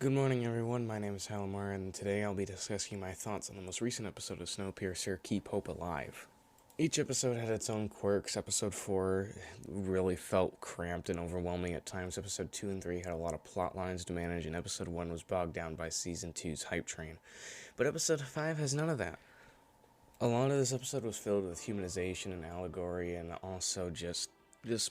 Good morning, everyone. My name is Hallimar, and today I'll be discussing my thoughts on the most recent episode of Snowpiercer, Keep Hope Alive. Each episode had its own quirks. Episode 4 really felt cramped and overwhelming at times. Episode 2 and 3 had a lot of plot lines to manage, and Episode 1 was bogged down by Season 2's hype train. But Episode 5 has none of that. A lot of this episode was filled with humanization and allegory, and also just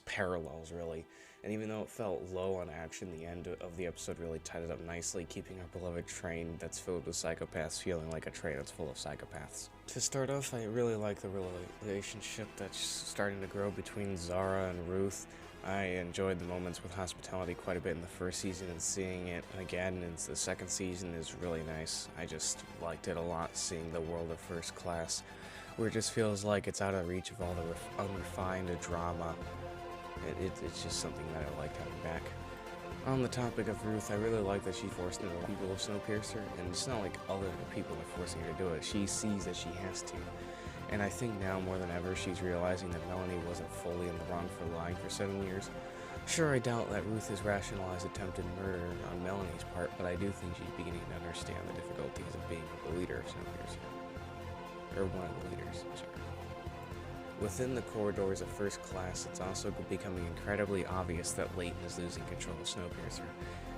parallels, really. And even though it felt low on action, the end of the episode really tied it up nicely, keeping our beloved train that's filled with psychopaths feeling like a train that's full of psychopaths. To start off, I really like the relationship that's starting to grow between Zara and Ruth. I enjoyed the moments with hospitality quite a bit in the first season, and seeing it again in the second season is really nice. I just liked it a lot, seeing the world of First Class, where it just feels like it's out of reach of all the unrefined drama. It's just something that I liked having back. On the topic of Ruth, I really like that she forced into the people of Snowpiercer, and it's not like other people are forcing her to do it. She sees that she has to. And I think now more than ever she's realizing that Melanie wasn't fully in the wrong for lying for 7 years. Sure, I doubt that Ruth has rationalized attempted murder on Melanie's part, but I do think she's beginning to understand the difficulties of being the leader of Snowpiercer. Or one of the leaders, sorry. Within the corridors of First Class, it's also becoming incredibly obvious that Layton is losing control of Snowpiercer.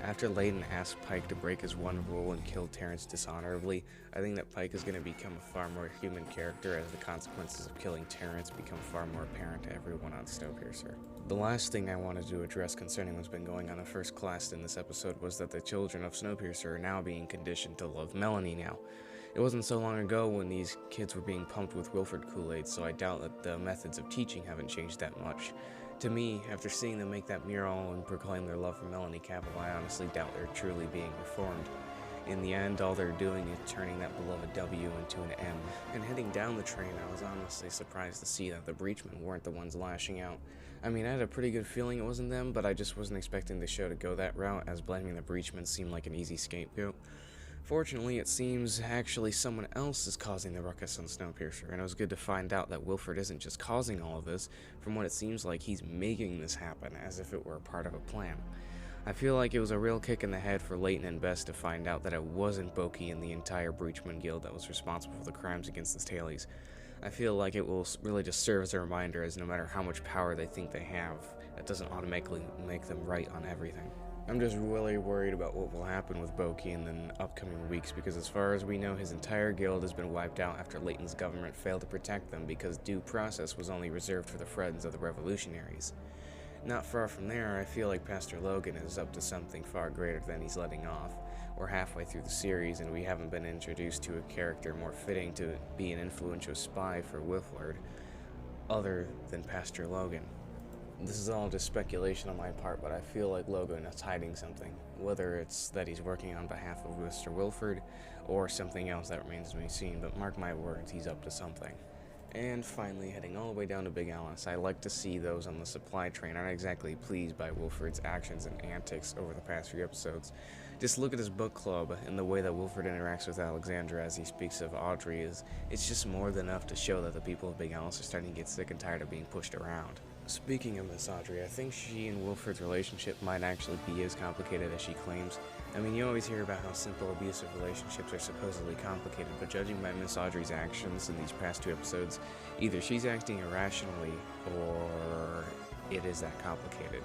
After Layton asked Pike to break his one rule and kill Terrence dishonorably, I think that Pike is going to become a far more human character as the consequences of killing Terrence become far more apparent to everyone on Snowpiercer. The last thing I wanted to address concerning what's been going on in First Class in this episode was that the children of Snowpiercer are now being conditioned to love Melanie now. It wasn't so long ago when these kids were being pumped with Wilford Kool-Aid, so I doubt that the methods of teaching haven't changed that much. To me, after seeing them make that mural and proclaim their love for Melanie Capital, I honestly doubt they're truly being reformed. In the end, all they're doing is turning that beloved W into an M. And heading down the train, I was honestly surprised to see that the Breachmen weren't the ones lashing out. I mean, I had a pretty good feeling it wasn't them, but I just wasn't expecting the show to go that route, as blaming the Breachmen seemed like an easy scapegoat. Fortunately, it seems actually someone else is causing the ruckus on Snowpiercer, and it was good to find out that Wilford isn't just causing all of this. From what it seems like, he's making this happen as if it were a part of a plan. I feel like it was a real kick in the head for Layton and Bess to find out that it wasn't Boki and the entire Breachman Guild that was responsible for the crimes against the Staleys. I feel like it will really just serve as a reminder, as no matter how much power they think they have, that doesn't automatically make them right on everything. I'm just really worried about what will happen with Boki in the upcoming weeks, because as far as we know, his entire guild has been wiped out after Layton's government failed to protect them because due process was only reserved for the friends of the revolutionaries. Not far from there, I feel like Pastor Logan is up to something far greater than he's letting off. We're halfway through the series, and we haven't been introduced to a character more fitting to be an influential spy for Wilford, other than Pastor Logan. This is all just speculation on my part, but I feel like Logan is hiding something. Whether it's that he's working on behalf of Mr. Wilford, or something else that remains to be seen, but mark my words, he's up to something. And finally, heading all the way down to Big Alice, I like to see those on the supply train aren't exactly pleased by Wilford's actions and antics over the past few episodes. Just look at his book club and the way that Wilford interacts with Alexandra as he speaks of Audrey. It's just more than enough to show that the people of Big Alice are starting to get sick and tired of being pushed around. Speaking of Miss Audrey, I think she and Wilford's relationship might actually be as complicated as she claims. I mean, you always hear about how simple abusive relationships are supposedly complicated, but judging by Miss Audrey's actions in these past 2 episodes, either she's acting irrationally, or it is that complicated.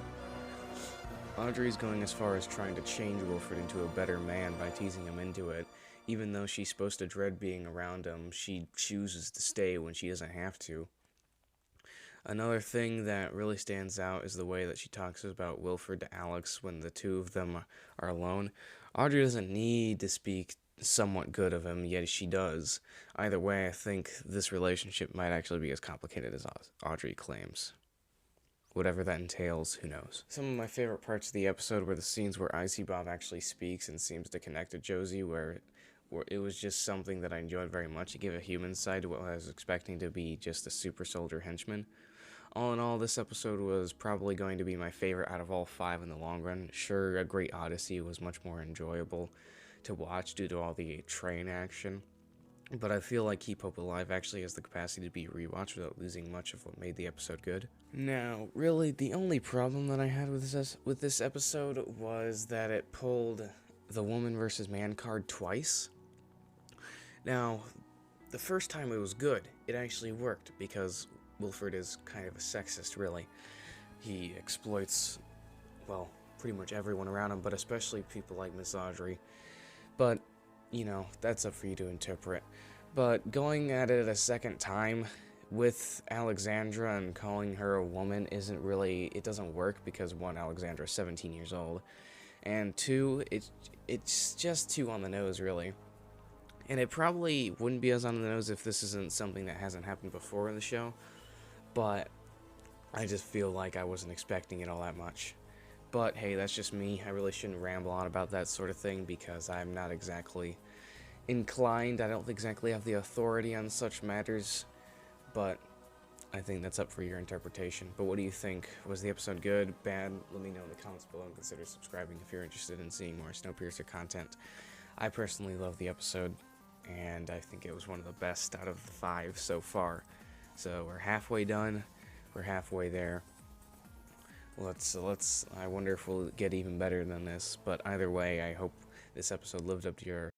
Audrey's going as far as trying to change Wilford into a better man by teasing him into it. Even though she's supposed to dread being around him, she chooses to stay when she doesn't have to. Another thing that really stands out is the way that she talks about Wilford to Alex when the two of them are alone. Audrey doesn't need to speak somewhat good of him, yet she does. Either way, I think this relationship might actually be as complicated as Audrey claims. Whatever that entails, who knows. Some of my favorite parts of the episode were the scenes where Icy Bob actually speaks and seems to connect to Josie, where it was just something that I enjoyed very much. It gave a human side to what I was expecting to be just a super soldier henchman. All in all, this episode was probably going to be my favorite out of all 5 in the long run. Sure, A Great Odyssey was much more enjoyable to watch due to all the train action, but I feel like Keep Hope Alive actually has the capacity to be rewatched without losing much of what made the episode good. Now, really, the only problem that I had with this episode was that it pulled the woman versus man card twice. Now, the first time it was good. It actually worked because Wilfred is kind of a sexist, really. He exploits, well, pretty much everyone around him, but especially people like Miss Audrey. But, you know, that's up for you to interpret. But going at it a second time with Alexandra and calling her a woman it doesn't work because, one, Alexandra is 17 years old, and two, it's just too on the nose, really. And it probably wouldn't be as on the nose if this isn't something that hasn't happened before in the show, but I just feel like I wasn't expecting it all that much. But hey, that's just me. I really shouldn't ramble on about that sort of thing because I'm not exactly inclined. I don't exactly have the authority on such matters, but I think that's up for your interpretation. But what do you think? Was the episode good, bad? Let me know in the comments below and consider subscribing if you're interested in seeing more Snowpiercer content. I personally love the episode, and I think it was one of the best out of the 5 so far. So we're halfway done. We're halfway there. I wonder if we'll get even better than this, but either way, I hope this episode lived up to your